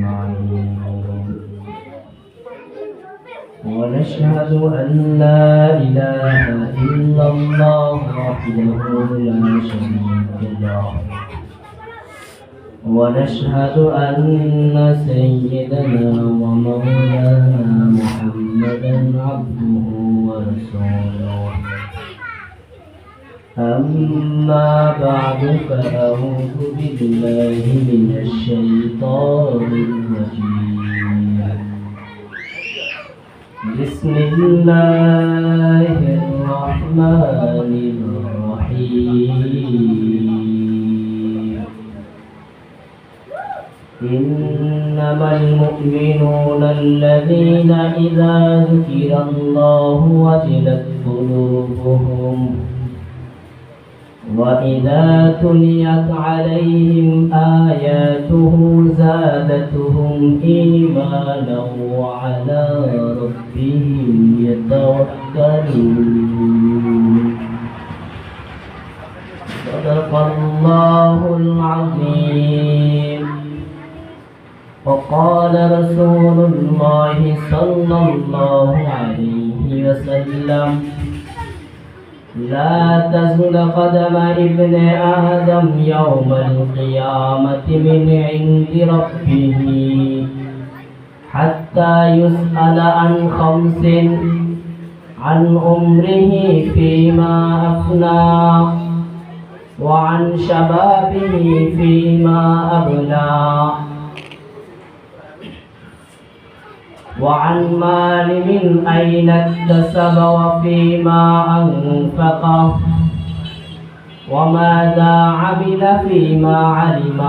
أجمعين ونشهد أن لا إله إلا الله وحده لا شريك له ونشهد أن سيدنا ومولانا محمدا عبده ورسوله أما بعد فأعوذ بالله من الشيطان الرجيم بسم الله الرحمن الرحيم إنما المؤمنون الذين إذا ذكر الله وجلت قلوبهم وإذا تليت عليهم آياته زادتهم إيمانا وعلى ربهم يتوكلون صدق الله العظيم وقال رسول الله صلى الله عليه وسلم لا تزل قدم ابن آدم يوم القيامة من عند ربه حتى يسأل عن خمس عن عمره فيما أفنى وعن شبابه فيما أبلى وعن مال من أين اكتسب وفيما أنفقه وماذا عمل فيما علم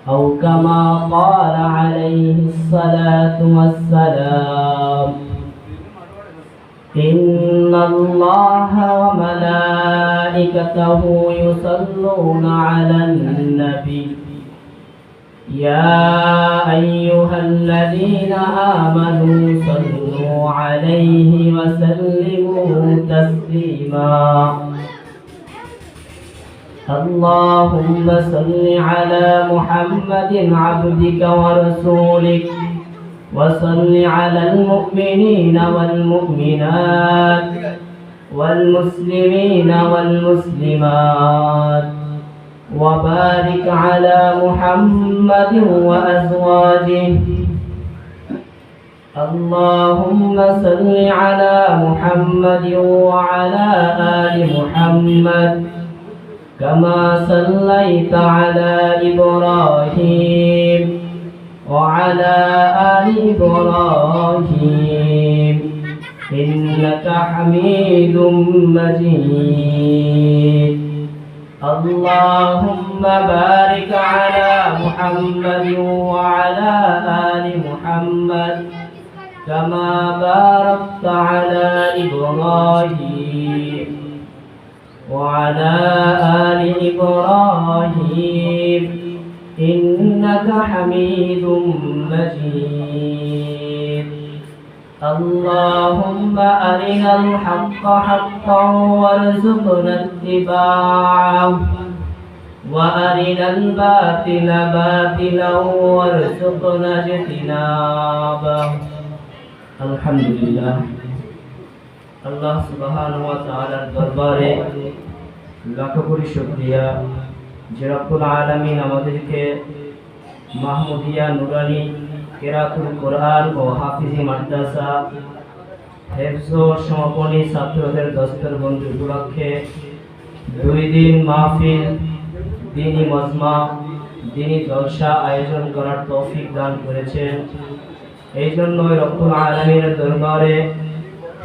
أو كما قال عليه الصلاة والسلام إن الله وملائكته يصلون على النبي يا أيها الذين آمنوا صلوا عليه وسلموا تسليما اللهم صل على محمد عبدك ورسولك وصل على المؤمنين والمؤمنات والمسلمين والمسلمات وبارك على محمد وأزواجه اللهم صل على محمد وعلى آل محمد كما صليت على إبراهيم وعلى آل إبراهيم إنك حميد مجيد اللهم بارك على محمد وعلى آل محمد كما باركت على إبراهيم وعلى آل إبراهيم إنك حميد مجيد اللهم أرنا الحق حقا وارزقنا اتباعه وأرنا الباطل باطلا وارزقنا اجتنابه الحمد لله আল্লাহ সুবহানাহু ওয়া তাআলার দরবারে লাখ কোটি শুকরিয়া যে রব্বুল আলামিন আমাদেরকে মাহমুদিয়া নুরানি কিরাতুল কোরআন ও হাফিজি মাদ্রাসা হিফজ ও সমাপনী ছাত্রদের দস্তরবন্দি উপলক্ষে 2 দিন মাহফিল দ্বীনি মজমা দ্বীনি জলসা আয়োজন করার তৌফিক দান করেছেন। এই জন্য রব্বুল আলামিনের দরবারে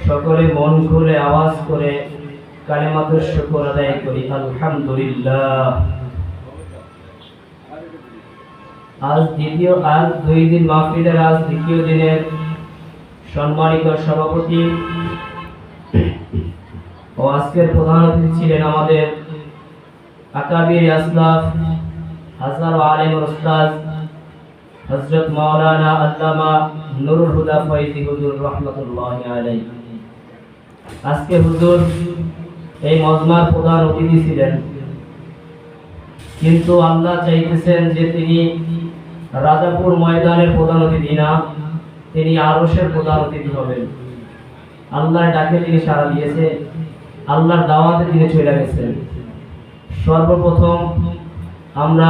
সকলে মন খুলে আওয়াজ করে কালিমাতুশ শুকর আদায় করি আলহামদুলিল্লাহ। আজ 2 দিন মাহফিলের আজ দ্বিতীয় দিনের সম্মানিত সভাপতি ও আজকের প্রধান অতিথি ছিলেন আমাদের আকাবির আসলাফ হাজার আলেম উস্তাদ হযরত মাওলানা আল্লামা নুরুল হুদা ফয়জি হুজুর রাহমাতুল্লাহি আলাইহি। আজকে হুজুর এই মজমার প্রধান অতিথি ছিলেন, কিন্তু আল্লাহ চাইতেছেন যে তিনি রাজাপুর ময়দানের প্রধান অতিথি না, তিনি আরশের প্রধান অতিথি হবেন। আল্লাহর ডাকে তিনি সাড়া দিয়েছে, আল্লাহর দাওয়াতে তিনি চলে গেছেন। সর্বপ্রথম আমরা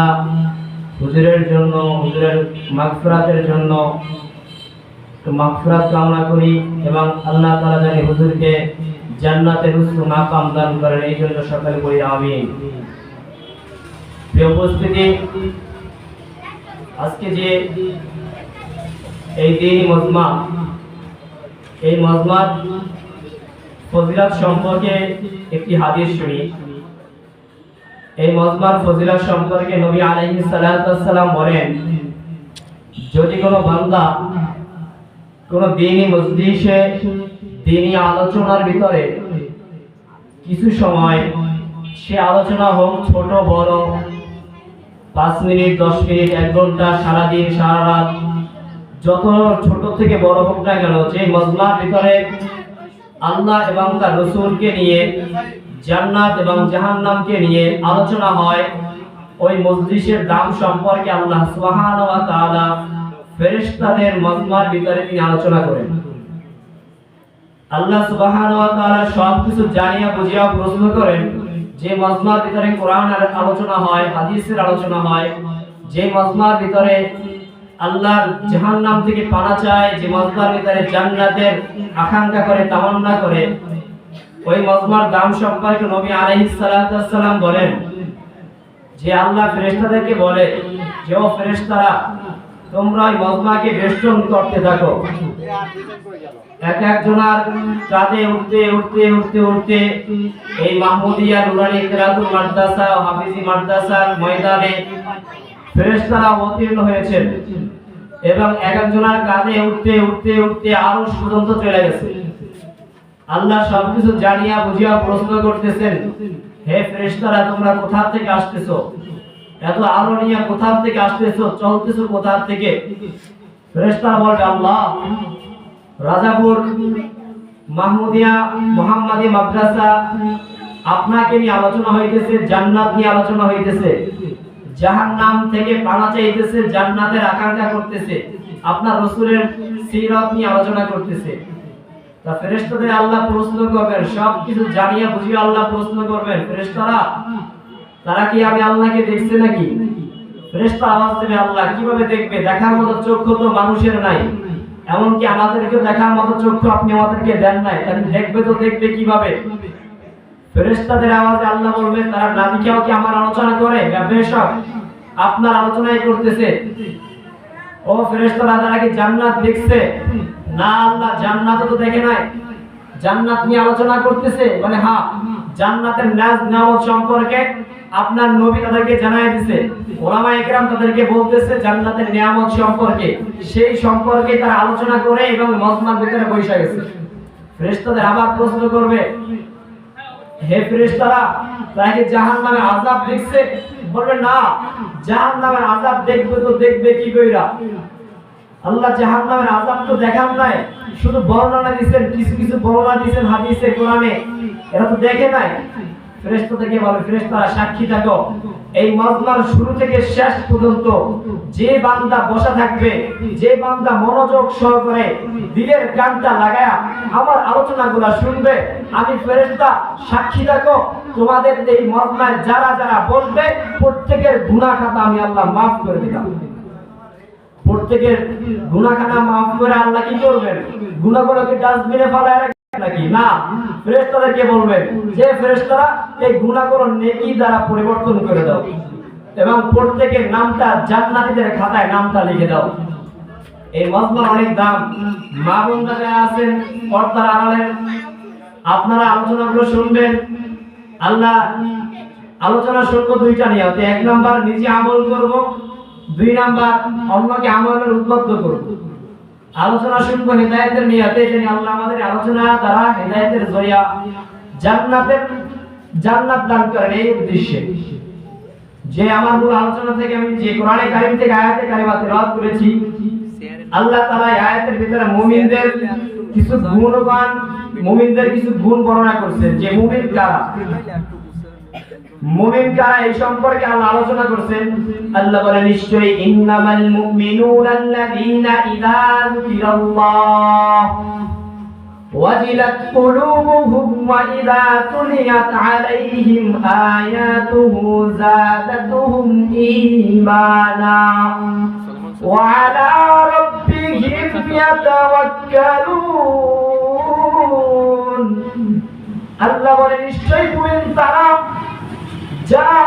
হুজুরের জন্য, হুজুরের মাগফিরাতের জন্য মাগফিরাত কামনা করি এবং আল্লাহ তাআলা যেন হুজুরকে জান্নাতের উচ্চ মাকাম দান করেন, এই জন্য সকলে বলি আমিন। প্রিয় উপস্থিতি, আজকে যে এই দ্বীনি মজমা, এই মজমার ফজিলত সম্পর্কে একটি হাদিস শুনি। এই মজমার ফজিলত সম্পর্কে নবী আলাইহিস সালাতু ওয়াস সালাম বলেন, যদি কোনো বান্দা কোনো দ্বীনি মজলিসে দ্বীনি আলোচনার ভিতরে কিছু সময়, সে আলোচনা হোক ছোট বড়, 5 মিনিট 10 মিনিট 1 ঘন্টা, সারাদিন সারা রাত, যত ছোট থেকে বড় হোক না কেন, যে মজমার ভিতরে আল্লাহ এবং তার রাসূলকে নিয়ে, জান্নাত এবং জাহান্নামকে নিয়ে আলোচনা হয়, ওই মজলিসের দাম সম্পর্কে আল্লাহ সুবহানাহু ওয়া তাআলা ফেরেশতাদের মজমার ভিতরে তিনি আলোচনা করেন। আল্লাহ সুবহানাহু ওয়া তাআলা সবকিছু জানিয়া বুঝিয়া প্রশ্ন করেন। যে মজমার ভিতরে কোরআনের আলোচনা হয়, হাদিসের আলোচনা হয়, যে মজমার ভিতরে আল্লাহর জাহান্নাম থেকে পানা চায়, যে মজমার ভিতরে জান্নাতের আকাঙ্ক্ষা করে, তামান্না করে, ওই মজমার দাম সম্পর্কে নবী আলাইহিস সালাতু ওয়াস সালাম বলেন যে আল্লাহ ফেরেশতাদেরকে বলে যে ও ফেরেশতারা, তোমরা এই মজমাকে বেষ্টন করতে থাকো। এক একজনের কাঁধে উঠতে উঠতে উঠতে উঠতে এই মাহমুদিয়া নুরানি কিরাতুল মাদ্রাসা ও হাফিজি মাদ্রাসার ময়দানে ফেরেশতারা অবতীর্ণ হয়েছেন এবং এক একজনের কাঁধে উঠতে উঠতে উঠতে আরশ পর্যন্ত চলে গেছে। আল্লাহ সবকিছু জানিয়া বুঝিয়া প্রশ্ন করতেছেন, হে ফেরেশতারা, তোমরা কোথা থেকে আসতেছো? এত আলো নিয়ে কোথা থেকে আসতেছো? চলতেছো কোথা থেকে? ফেরেশতারা বলবে, আল্লাহ, রাজাপুর মাহমুদিয়া মুহাম্মাদি মাদ্রাসা আপনাকে নিয়ে আলোচনা হইতেছে, জান্নাত নিয়ে আলোচনা হইতেছে, জাহান্নাম থেকে পানা চাইতেছে, জান্নাতের আকাঙ্ক্ষা করতেছে, আপনার রাসূলের সিরাত নিয়ে আলোচনা করতেছে। তা ফেরেশতাদের আল্লাহ প্রশ্ন করবেন, সবকিছু জানিয়া বুঝিয়ে আল্লাহ প্রশ্ন করবেন, ফেরেশতারা, তারা কি আমি আল্লাহকে দেখছে নাকি? ফেরেশতা আওয়াজ দেবে, আল্লাহ কিভাবে দেখবে? দেখার মতো চক্ষু তো মানুষের নাই, এমনকি আমাদেরকে দেখার মতো চক্ষু আপনি আমাদেরকে দেন নাই, তাহলে দেখবে তো দেখবে কিভাবে? ফেরেশতাদের আওয়াজে আল্লাহ বলবে, তারা নাবিকেও কি আমার আলোচনা করে? বেশক আপনার আলোচনাই করতেছে। ও ফেরেশতারা, তারা কি জান্নাত দেখছে? না আল্লাহ, জান্নাত তো দেখে নাই। জান্নাত নিয়ে আলোচনা করতেছে, মানে হ্যাঁ, জান্নাতের নাজ নিয়ামত সম্পর্কে আপনার নবী তাদেরকে জানাই দিয়েছে, ওলামায়ে কেরাম তাদেরকে বলতেছে জান্নাতের নিয়ামত সম্পর্কে, সেই সম্পর্কে তারা আলোচনা করে এবং মজমার ভিতরে বসে গেছে। ফেরেশতাদের আবার প্রশ্ন করবে, হে ফেরেশতারা, তারা কি জাহান্নামের আযাব দেখছে? বলবে না, জাহান্নামের আযাব দেখবে তো দেখবে কি কইরা? আল্লাহ জাহান্নামের আযাব তো দেখান নাই, শুধু বর্ণনা দিবেন, কিছু কিছু বর্ণনা দিবেন হাদিসে কোরআনে, এরা তো দেখে নাই। ফেরেশতাদেরকে বলে, ফেরেশতারা সাক্ষী থাকো, এই মজমার শুরু থেকে শেষ পর্যন্ত যে বান্দা বসা থাকবে, যে বান্দা মনোযোগ সহকারে দিলের কানটা লাগায়া আমার আলোচনাগুলো শুনবে, আমি ফেরেশতা সাক্ষী থাকো, তোমাদের এই মজমায় যারা যারা বসবে প্রত্যেকের গুনাহ খাতা আমি আল্লাহ মাফ করে দিলাম। প্রত্যেকের গুনাহ খাতা মাফ করে আল্লাহ কি করবেন? গুনাহগুলোকে ডাস্টবিনে ফেলায় নাকি? না, ফেরেশতাদেরকে বলবেন যে ফেরেশতারা এই গুনাহগুলো নেকি দ্বারা পরিবর্তন করে দাও এবং প্রত্যেকের নামটা জান্নাতীদের খাতায় নামটা লিখে দাও। এই মজমার অনেক দাম। মা বোনরা যারা আছেন পর্দার আড়ালে, আপনারা আলোচনাগুলো শুনবেন। আল্লাহ আলোচনা শুনবো দুইটা নিয়ে, এক নাম্বার নিজে আমল করব, 2 নাম্বার অন্যকে আমলের উদ্বুদ্ধ করব। আলোচনা শুনবো হেদায়েতের নিয়তে, যেন আল্লাহ আমাদের আলোচনা দ্বারা হেদায়েতের জরিয়া জান্নাত দান করেন, এই উদ্দেশ্যে। যে আমার মূল আলোচনা থেকে আমি যে কোরআনে কারীম থেকে আয়াতে কারিমা তেলাওয়াত করেছি, আল্লাহ তাআলা এই আয়াতের ভিতরে মুমিনদের কিছু গুণগান, মুমিনদের কিছু গুণ বর্ণনা করেছেন। যে মুমিন কারা? মুমিন কারা এই সম্পর্কে আল্লাহ আলোচনা করছেন। আল্লাহ বলেন নিশ্চয়ই ইন্নামাল মুমিনুনা আল্লাযীনা ইযা যুকিরাল্লাহ ওয়াজিলাত কুলুবুহুম ওয়া ইযা তুলিয়াত আলাইহিম আয়াতুহু যাদাতুহুম ঈমানা ওয়া আলা রাব্বিহিম ইয়াতাওয়াক্কালুন। আল্লাহ বলেন নিশ্চয়ই মুমিন তারা যারা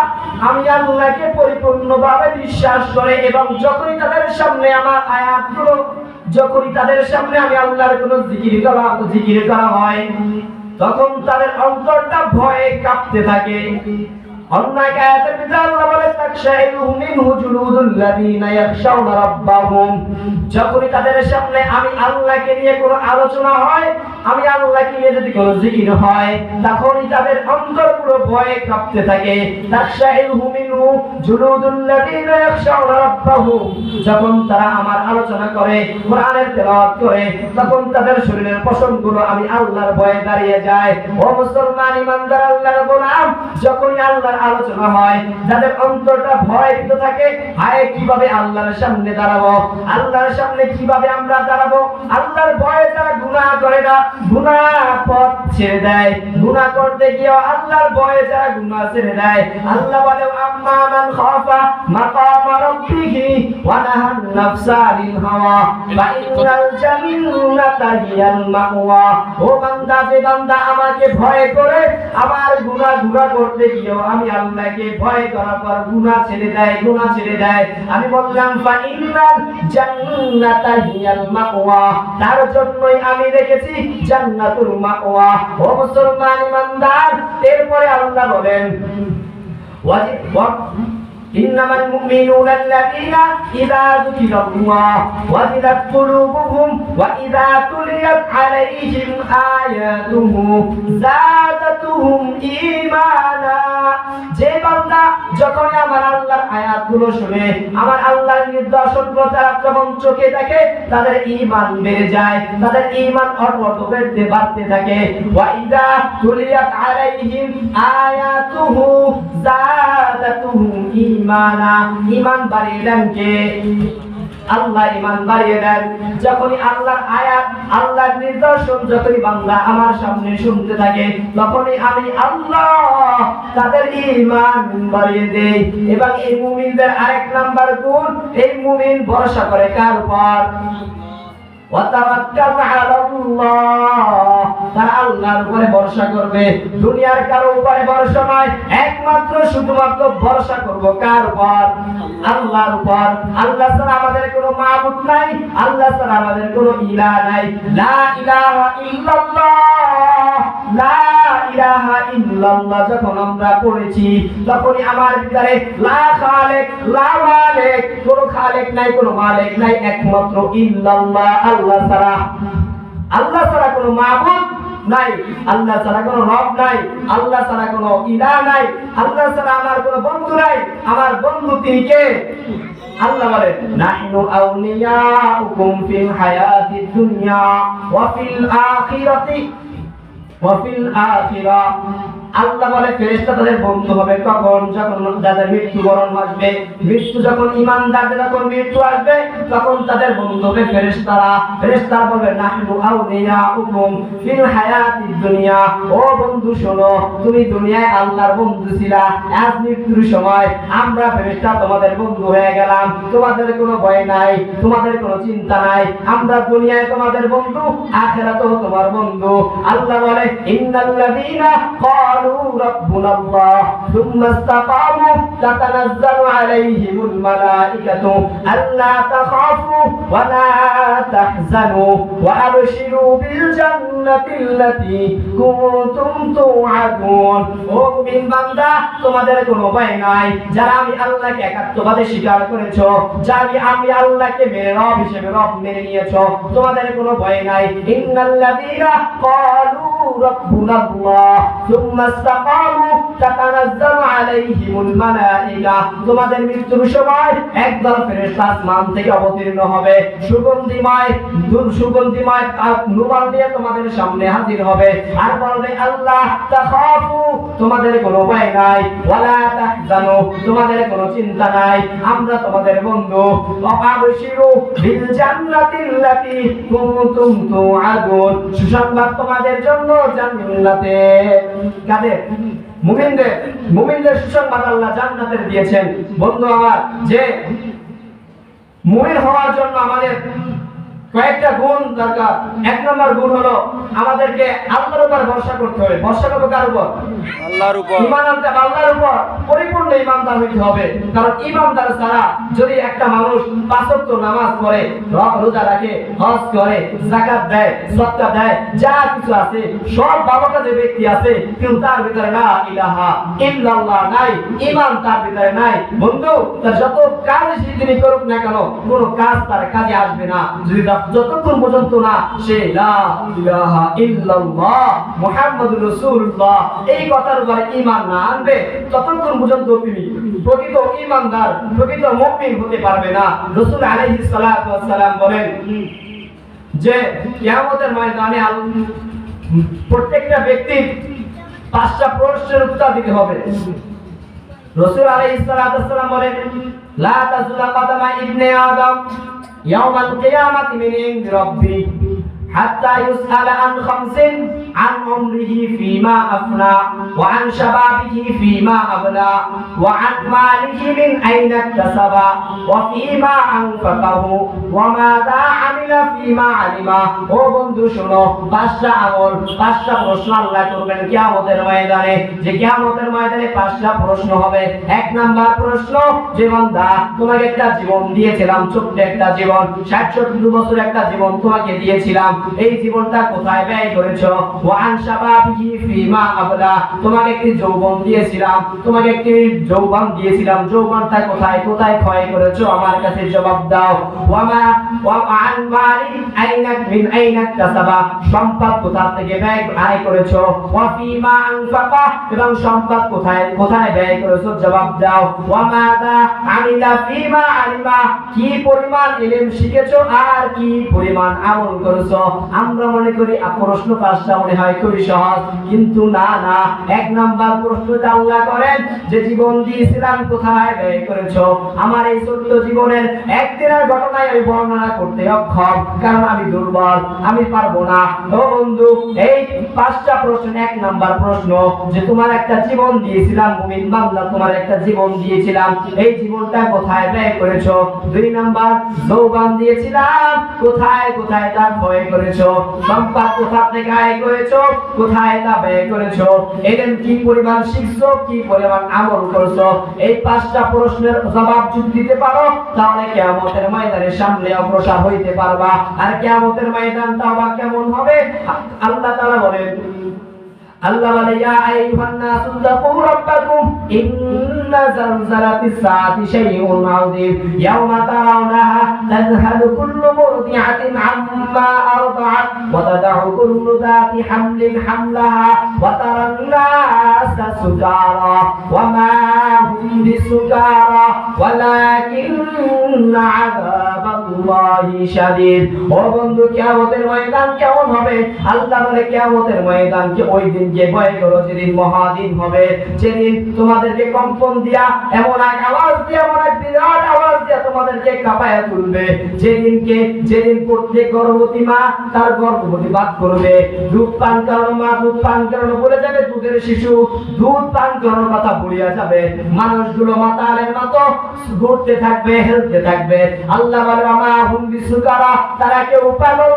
আমি আল্লাহকে পরিপূর্ণভাবে বিশ্বাস করে এবং যখনই তাদের সামনে আমার আয়াতগুলো, যখনই তাদের সামনে আমি আল্লাহর কোনো জিকির করা হয়, তখন তাদের অন্তরটা ভয়ে কাঁপতে থাকে। অন্য এক আয়াতের ভিতরে আল্লাহ বলে তাকশাইরু মিনহু জুলুদুল্লাযীনা ইয়াখশাউনা রাব্বাহুম। যখনই তাদের সামনে আমি আল্লাহকে নিয়ে কোনো আলোচনা হয়, আমি আল্লাহকে নিয়ে যদি কোনো জিকির হয়, তখনই তাদের অন্তরগুলো ভয়ে কাঁপতে থাকে। তাকশাইরু মিনহু জুলুদুল্লাযীনা ইয়াখশাউনা রাব্বাহুম। যখন তারা আমার আলোচনা করে, কোরআনের তেলাওয়াত করে, তখন তাদের শরীরের পশমগুলো আমি আল্লাহর ভয়ে দাঁড়িয়ে যায়। ও মুসলমান ইমানদার আল্লাহর গোলাম, যখনই আল্লাহ আলোচনা হয়, যাদের অন্তরটা ভয়ভীত থাকে, হায় কিভাবে আল্লাহর সামনে দাঁড়াবো, আল্লাহর সামনে কিভাবে আমরা দাঁড়াবো, আল্লাহর ভয়ে যারা গুনাহ করে না, গুনাহ পথ ছেড়ে দেয়, গুনাহ করতে গিয়ে আল্লাহর ভয়ে যারা গুনাহ ছেড়ে দেয়, আল্লাহ বলে আম্মা মান খাফা মাকাম রাব্বিহি ওয়া নাহান নাফসা আনিল হাওয়া ফা ইন্নাল জান্নাতা হিয়াল মাওয়া। ও বান্দা, যে বান্দা আমাকে ভয় করে আমার গুনাহ করতে গিয়ে আমি আল্লাহকে ভয় করার পর গুনাহ ছেড়ে দেয়, আমি বললাম ফা ইন্নাল জান্নাতা হিয়াল মাওয়া, তার জন্যই আমি রেখেছি জান্নাতুল মাওয়া। ও মুসলমান ইমানদার, এরপরে আল্লাহ বলেন إنما المؤمنون الذين إذا ذكر الله وجلت قلوبهم وإذا تليت عليهم آياته زادتهم إيمانا। যে বান্দা যখন আমার আল্লাহর আয়াতগুলো শুনে, আমার আল্লাহর নির্দেশনাগুলো তারা যখন চোখে দেখে, তাদের ঈমান বেড়ে যায়, তাদের ঈমান অটোমেটিক বাড়তে থাকে। ওয়া ইযা তুলিয়াত আলাইহিম আয়াতুহু যাদাতুহুম ঈমানা। ঈমান বাড়িয়ে দেন কে? আল্লাহ ঈমান বাড়িয়ে দেন। যখনই আল্লাহর আয়াত, আল্লাহর নিদর্শন যখনই বান্দা আমার সামনে শুনতে থাকে, তখনই আমি আল্লাহ তাদের ঈমান বাড়িয়ে দেই। এবং এই মুমিনদের আরেক নাম্বার গুণ, এই মুমিন ভরসা করে কার উপর? ওয়াতাওয়াক্কাল আলাল্লাহ, তারা আল্লাহর উপরে ভরসা করবে, দুনিয়ার কারো উপরে ভরসা নয়, একমাত্র শুধুমাত্র ভরসা করব কার উপর? আল্লাহর উপর। আল্লাহ ছাড়া আমাদের কোনো মাবুদ নাই, আল্লাহ ছাড়া আমাদের কোনো ইলাহ নাই। লা ইলাহা ইল্লাল্লাহ, লা ইলাহা ইল্লাল্লাহ যখন আমরা পড়েছি, তখনই আমার ভিতরে লা খালেক লা মালিক, কোনো খালেক নাই, কোনো মালিক নাই, একমাত্র ইল্লাল্লাহ, আল্লাহ ছাড়া কোনো মাবুদ নাই, আল্লাহ ছাড়া কোনো রব নাই, আল্লাহ ছাড়া কোনো ইলাহ নাই, আল্লাহ ছাড়া আমার কোনো বন্ধু নাই। আমার বন্ধু তিনি কে? আল্লাহ বলে নাহনু আউলিয়াউকুম ফিল হায়াতিদ দুনিয়া ওয়া ফিল আখিরাতি ওয়া ফিল আখিরাহ। আল্লাহ বলে ফেরেশতা তাদের বন্ধু হবে কখন? যখন যাদের মৃত্যুবরণ আসবে, মৃত্যু যখন ঈমানদারদের যখন মৃত্যু আসবে, তখন তাদের বন্ধু হবে ফেরেশতারা। ফেরেশতারা বলবে নাহনু আউলিয়াউকুম ফিল হায়াতিদ দুনিয়া। ও বন্ধু শোনো, তুমি দুনিয়ায় আল্লাহর বন্ধু ছিলা, আজ মৃত্যুর সময় আমরা ফেরেশতা তোমাদের বন্ধু হয়ে গেলাম, তোমাদের কোনো ভয় নাই, তোমাদের কোনো চিন্তা নাই, আমরা দুনিয়ায় তোমাদের বন্ধু, আখিরাতেও তোমার বন্ধু। আল্লাহ বলে ইন্নাল্লাযীনা ক্বালু ربنا الله ثم استقاموا تتنزل عليهم الملائكة ألا تخافوا ولا تحزنوا وأبشروا بالجنة التي كنتم توعدون। ও মুমিন বান্দা, তোমাদের কোনো ভয় নাই, যারা আমি আল্লাহকে একাত্মবাদে স্বীকার করেছো, যারা আমি আল্লাহকে মেনে রব হিসেবে রব মেনে নিয়েছো, তোমাদের কোনো ভয় নাই। ইন্নাল্লাযীনা ক্বালু ربنا الله ثم استقاموا تتنزل عليهم الملائكة তোমাদের মৃত্যুর সময় একদল ফেরেশতা আসমান থেকে অবতীর্ণ হবে সুগন্ধিময় নুমাল দিয়ে তোমাদের সামনে হাজির হবে আর বলবে আল্লাহ তাখাফু তোমাদের কোনো ভয় নাই ওয়ালা তাহজানু তোমাদের কোনো চিন্তা নাই আমরা তোমাদের বন্ধু আবশিরু বিল জান্নাতিল্লাতী কুনতুম তুআদুন সুসংবাদ তোমাদের জন্য জান্নাতে কাদের মুমিনদের সুসংবাদ আল্লাহ জান্নাতের দিয়েছেন বন্ধু আমার যে মুমিন হওয়ার জন্য আমাদের কয়েকটা গুণ দরকার এক নম্বর গুণ হলো আমাদেরকে আল্লাহর উপর ভরসা করতে হবে ভরসা করব কার উপর আল্লাহর উপর ঈমান আনতে আল্লাহর উপর পরিপূর্ণ ঈমানদার হতে হবে কারণ ঈমানদার ছাড়া যদি একটা মানুষ পাঁচ ওয়াক্ত নামাজ পড়ে রোজা রাখে হজ করে যাকাত দেয় সদকা দেয় যা কিছু আছে সব ভালো কাজে ব্যক্তি আছে কিন্তু তার ভিতরে লা ইলাহা ইল্লাল্লাহ নাই ঈমান তার ভিতরে নাই বন্ধু তার যত কাজ তিনি করুক না কেন কোনো কাজ তার কাজে আসবে না যদি যতক্ষণ পর্যন্ত না সে লা ইলাহা ইল্লাল্লাহ মুহাম্মাদুর রাসূলুল্লাহ এই কথার উপরে ঈমান না আনবে ততক্ষণ পর্যন্ত তিনি প্রকৃত ঈমানদার প্রকৃত মুমিন হতে পারবে না রাসূল আলাইহিস সালাতু ওয়াস সালাম বলেন যে কিয়ামতের ময়দানে প্রত্যেকটা ব্যক্তির পাঁচটা প্রশ্নের উত্তর দিতে হবে রাসূল আলাইহিস সালাতু ওয়াস সালাম বলেন লা তাজুলা কদমা ইবনে আদম يوم القيامة من عند ربي حتى يسأل عن خمس عن عمره فيما أفنى وعن شبابه فيما أبلى وعن ماله من أين اكتسب وفيما أنفقه وماذا عمل فيما علم ও বন্ধু শোনো পাঁচটা প্রশ্ন আল্লাহ করবেন কিয়ামতের ময়দানে যে কিয়ামতের ময়দানে পাঁচটা প্রশ্ন হবে এক নাম্বার প্রশ্ন যে বান্দা তোমাকে একটা জীবন দিয়েছিলাম ছোট্ট একটা জীবন 60-70 বছর একটা জীবন তোমাকে দিয়েছিলাম এই জীবনটা কোথায় ব্যয় করেছো ওয়ান শাবাবিহি ফিমা আবলা তোমাকে একটি যৌবন দিয়েছিলাম যৌবনটা কোথায় ক্ষয় করেছো আমার কাছে জবাব দাও ওয়ান মালি আইনা কাসাবা সম্পদ কোথা থেকে ব্যয় করেছো ওয়া ফিমা আনফাকা এবং সম্পদ কোথায় ব্যয় করেছো জবাব দাও ওয়া মাদা আমিলা ফিমা আলিমা কি পরিমাণ ইলম শিখেছো আর কি পরিমাণ আমল করেছো আমরা মনে করি প্রশ্ন পাঁচটা মনে হয় খুবই সহজ কিন্তু না এক নাম্বার প্রশ্নটা আল্লাহ করেন যে জীবন দিয়েছিলাম কোথায় ব্যয় করেছো আমার এই ছোট্ট জীবনের একদিনের ঘটনায় আমি বর্ণনা করতে অক্ষম কারণ আমি দুর্বল আমি পারবো না ও বন্ধু এই পাঁচটা প্রশ্ন এক নাম্বার প্রশ্ন যে তোমার একটা জীবন দিয়েছিলাম মুমিন বান্দা তোমার একটা জীবন দিয়েছিলাম এই জীবনটা কোথায় ব্যয় করেছো দুই নাম্বার যৌবন দিয়েছিলাম কোথায় তা ক্ষয় করেছো সম্পদ কোথা থেকে আয় করেছো কোথায় তা ব্যয় করেছো এদের কি পরিমাণ শিখছো কি পরিমাণ আমল করেছো এই পাঁচটা প্রশ্নের জবাব যদি দিতে পারো তাহলে কিয়ামতের ময়দানের সামনে অগ্রসর হইতে পারবা আর কিয়ামতের ময়দানটা আবার কেমন হবে আল্লাহ তাআলা বলেন আল্লাহ বলে ইয়া আইয়ুহান নাসু তাকু রাব্বাকুম ইন্না জালজালাতিস সাআতি শাইউন আযীম ইয়াওমা তারাউনাহা তাযহালু কুল্লু মুরদিআতিন আম্মা আরদাআত ওয়া তাদাউ কুল্লু যাতি হামলিন হামলাহা ওয়া তারান নাসা সুকারা ওয়া মা হুম বিসুকারা ওয়ালাকিন্না আযাবাল্লাহি শাদীদ ও বন্ধু কিয়ামতের ময়দান কেমন হবে আল্লাহ বলে কিয়ামতের ময়দান কি ওই দিন যে ভয় করো যেদিন মহাদিন হবে যেদিন তোমাদেরকে কম্পন দিয়া এমন এক আওয়াজ দিয়া এমন এক বিরাট আওয়াজ দিয়া তোমাদেরকে কাঁপায়া তুলবে যেদিন প্রত্যেক গর্ভবতী মা তার গর্ভবতী বাদ করবে দুধ পান করানো মা দুধ পান করানো বলে যাবে দুধের শিশু দুধ পান করানোর কথা ভুলিয়া যাবে মানুষগুলো মাতালের মতো ঘুরতে থাকবে হেলতে থাকবে আল্লাহ বলে আমা হুম বিসুকারা তারা কেউ পাগল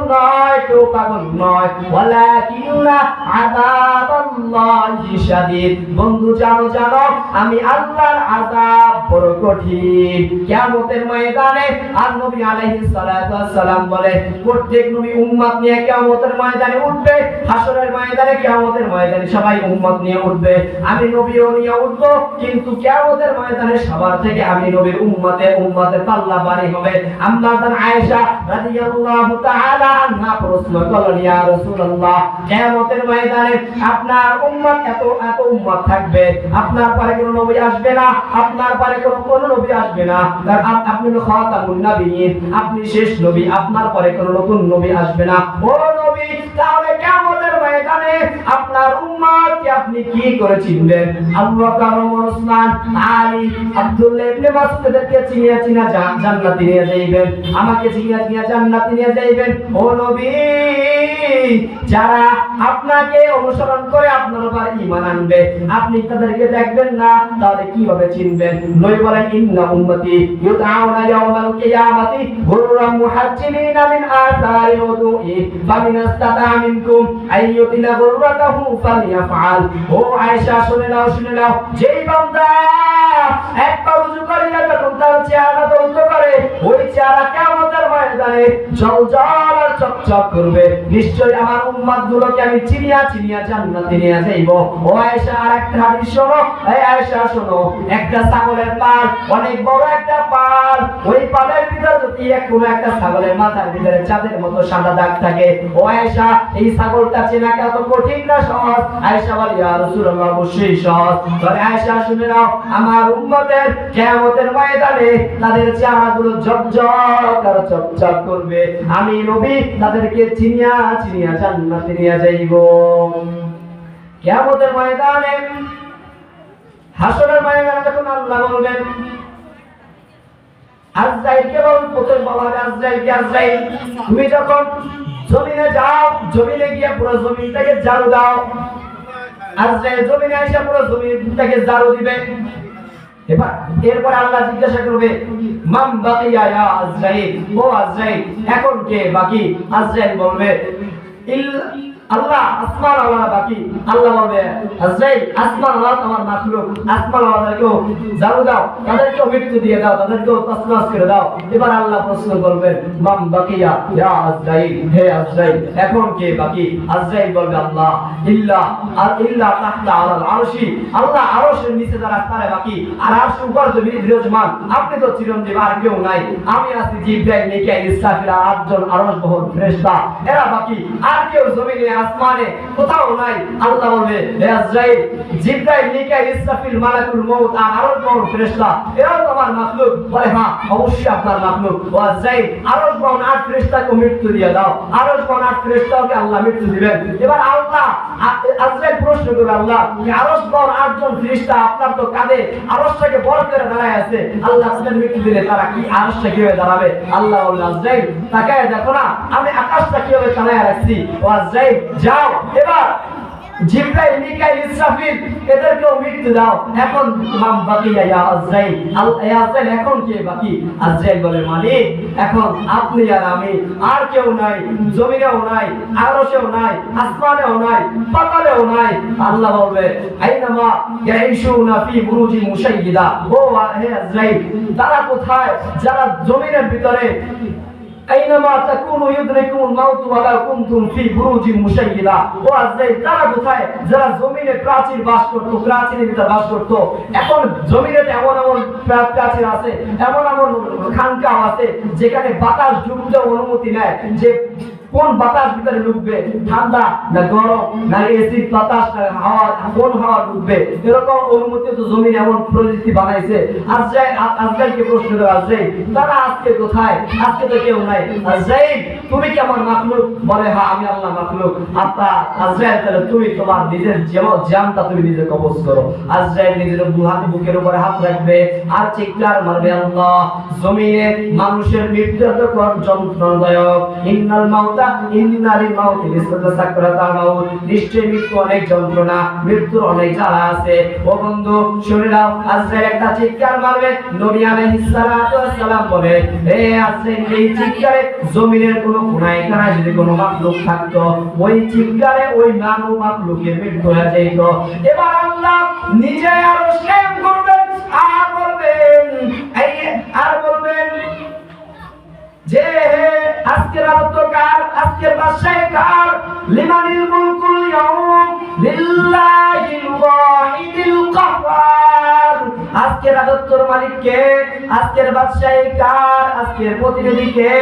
নয় ওয়ালাকিন্না আযাবাল্লাহি শাদীদ বন্ধু জানো আমি আল্লাহর আযাব বড় কঠিন কিয়ামতের ময়দানে আর নবী আলাইহিস সালাতু ওয়াস সালাম বলে প্রত্যেক নবী উম্মত নিয়ে কিয়ামতের ময়দানে উঠবে হাসরের ময়দানে কিয়ামতের ময়দানে সবাই উম্মত নিয়ে উঠবে আমি নবীও নিয়ে উঠব কিন্তু কিয়ামতের ময়দানে সবার থেকে আমি নবীর উম্মতের পাল্লা ভারী হবে আমরা মাদান আয়েশা রাদিয়াল্লাহু তাআলা আনহা প্রশ্ন করলেন, ইয়া রাসূলুল্লাহ, কিয়ামতের ময়দানে আপনার উম্মত এত উম্মত থাকবে, আপনার পরে কোনো নবী আসবে না, আপনার পরে কোনো নবী আসবে না, আপনি খাতামুন নবিয়্যিন, আপনি শেষ নবী, আপনার পরে কোনো নতুন নবী আসবে না। ও নবী, তাহলে কিয়ামতের ময়দানে আপনার উম্মতকে আপনি কি করে চিনবেন? আবু বকর, ওমর, ওসমান, আলী, আব্দুল্লাহ ইবনে মাসউদকে চিনিয়া জান্নাতে নিয়ে যাইবেন, আমাকে চিনিয়া জান্নাতে নিয়ে যাইবেন। ও নবী, যারা আপনাকে অনুসরণ করে আপনার উপর ঈমান আনবে, আপনি তাদেরকে দেখবেন না, তাহলে কিভাবে চিনবেন? নবী বলেন, ইন্না উম্মতি ইউদআউনা ইয়াওমাল কিয়ামাতি গুররাম মুহাজ্জিলিনা মিন আথারি উদুই ফামিন ইসতাতা মিনকুম আইয়ুতিনা গুররাতাহু ফালিয়াফআল। ও আয়েশা, শুনে নাও, যেই বান্দা একবার ওযু করে যখন তার চেহারা উল্টো করে, ওই চেহারা কিয়ামতের ময়দানে জ্বলজ্বল আর চকচক করবে। নিশ্চয়ই আমার উম্মত গুলোকে আমি চিনিয়া জান্নাতে নিয়ে যাইব। ও আয়েশা, আরেকটা হাদিস শোনো। এই আয়েশা শোনো, একটা ছাগলের পাল, অনেক বড় একটা পাল, ওই পালের ভিতর যদি কোনো একটা ছাগলের মাথার ভিতরে চাঁদের মতো সাদা দাগ থাকে, ও আয়েশা, এই ছাগলটা চেনা কত কঠিন না সহজ? আয়েশা বলে, ইয়া রাসূলুল্লাহ, অবশ্যই সহজ। তবে আয়েশা, শুনে নাও, আমার উম্মতের কিয়ামতের ময়দানে তাদের চেহারাগুলো ঝকঝক আর চকচক করবে। আমি নবী তাদেরকে চিনিয়া জান্নাতে নিয়ে যাইব। কিয়ামতের ময়দানে, হাসরের ময়দানে যখন আল্লাহ বলবেন, আজরাইলকে প্রথম বলা হবে, আজরাইল, তুমি যখন জমিনে যাও, জমিনে গিয়ে পুরো জমিনটাকে ঝাড়ু দাও। আজরাইল জমিনে এসে পুরো জমিনটাকে ঝাড়ু দিবে। এরপর আল্লাহ জিজ্ঞাসা করবে, মান বাকিয়া ইয়া আজরাইল, ও আজরাইল, এখন কে বাকি? আজরাইল বলবে, আল্লাহ, আসমান আল্লাহ বাকি। আল্লাহ বলবে, আজরাইল, আসমান আল্লাহ তোমার মাখলুক, আসমান আল্লাহকেও ঝাড়ু দাও, তাদেরকেও মৃত্যু দিয়ে দাও, তাদেরকেও তছনছ করে দাও। এবার আল্লাহ প্রশ্ন করবেন, মান বাকিয়া ইয়া আজরাইল, হে আজরাইল, এখন কে বাকি? আজরাইল বলবে, আল্লাহ, ইল্লা তাহতা আলাল আরশি, আল্লাহ আরশের নিচে যারা তারা বাকি, আর আরশের উপর যে বিরাজমান, আপনি তো চিরঞ্জীব, আর কেউ নাই। আমি আছি জিবরাইল, মিকাইল, ইসরাফিল, আটজন আরশ বহন ফেরেশতা, এরা বাকি, আর কেউ জমিনে আসমানে কোথাও নাই। আল্লাহ বলবে, হে আজরাইল, জিবরাইল, মিকাইল, ইসরাফিল, মালাকুল মউত আর আরশ বহন ফেরেশতা, এরাও তোমার মাখলুক? বলে, হ্যাঁ, অবশ্যই আপনার মাখলুক। ও আজরাইল, আরশ বহন 8 ফেরেশতাকে মৃত্যু দিয়ে দাও। আরশ বহন 8 ফেরেশতাকে আল্লাহ মৃত্যু দিবেন। এবার আল্লাহ, আজরাইল প্রশ্ন করবে, আল্লাহ, আরশ বহন 8 জন ফেরেশতা আপনার তো কাঁধে আরশটাকে বড় করে দাঁড়ায় আছে, আল্লাহ তাদের মৃত্যু দিলে তারা কি আরশটা কিভাবে দাঁড়াবে? আল্লাহ বলল, আজরাইল, তাকায় দেখো না, আমি আকাশটা কিভাবে দাঁড়ায় রাখছি। ও আজরাইল, যাও, এবার জিবরাইল, মিকাইল, ইসরাফিল এদেরকেও মৃত্যু দাও। এখন মান বাকিয়া ইয়া আজরাইল, আজরাইল, এখন কে বাকি? আজরাইল বলে, মালিক, এখন আপনি আর আমি, আর কেউ নাই, জমিনেও নাই, আরশেও নাই, আসমানেও নাই, পাতালেও নাই। আল্লাহ বলবে, আইনামা ইয়াইশুনা ফি বুরুজি মুশাইয়িদা, ও হে আজরাইল, তারা কোথায় যারা জমিনের ভিতরে, আইনামা তাকুনু ইউদরিকুমুল মাউত ওয়ালা কুনতুম ফি বুরুজিন মুশাইয়িদা, ও আজরাইল, তারা কোথায় যারা জমিনে প্রাচীর বাস করত, প্রাচীরের ভিতর বাস করত। এখন জমিনে এমন প্রাচীর আছে, এমন খানকা আছে যেখানে বাতাস ঢুকতে অনুমতি নেয়, যে কোন বাতাস ভিতরে ঢুকবে, ঠান্ডা না গরম না এসি বাতাস না হাওয়া, কোন হাওয়া ঢুকবে, এরকম অনুমতি তো জমিন এমন প্রযুক্তি বানাইছে। আজরাইলকে প্রশ্ন করে, আজরাইল, তারা আজকে কোথায়? আজকে তো কেউ নাই। আজরাইল, তুমি কি আমার মাখলুক? বলে, হ্যাঁ, আমি আল্লাহ মাখলুক। আজরাইল, তাহলে তুমি তোমার নিজের জানটা তুমি নিজে কবজ করো। আজরাইল নিজের বুকের উপরে হাত রাখবে আর চিৎকার মারবে, আল্লাহ, জমিনে মানুষের মৃত্যু যখন যন্ত্রণাদায়ক, ইন্নাল মাউতা ইন্নালিল মাউতি সাকরাতুল মাউত, নিশ্চয়ই মৃত্যু অনেক যন্ত্রণা, মৃত্যুর অনেক জ্বালা আছে। ও বন্ধু, শুনে নাও, আজরাইল একটা চিৎকার মারবে। নবী আলাইহিস সালাতু ওয়াস সালাম বলে, হে আজরাইল, এই চিৎকারে জমিনের কোনো কোনায় কানায় যদি কোনো মাখলুক থাকতো, ওই চিৎকারে ওই মানব মাখলুকের মৃত্যু হয়ে যেত। এবার আল্লাহ নিজে আরশ কায়েম করবেন আর বলবেন যে, আজকের রাজত্ব কার? আজকের বাদশাহী কার? লিমানিল মুলকুল ইয়াউম লিল্লাহিল ওয়াহিদিল কাহ্হার। আজকের রাজত্বর মালিক কে? আজকের বাদশাহী কার? আজকের প্রতিনিধি কে?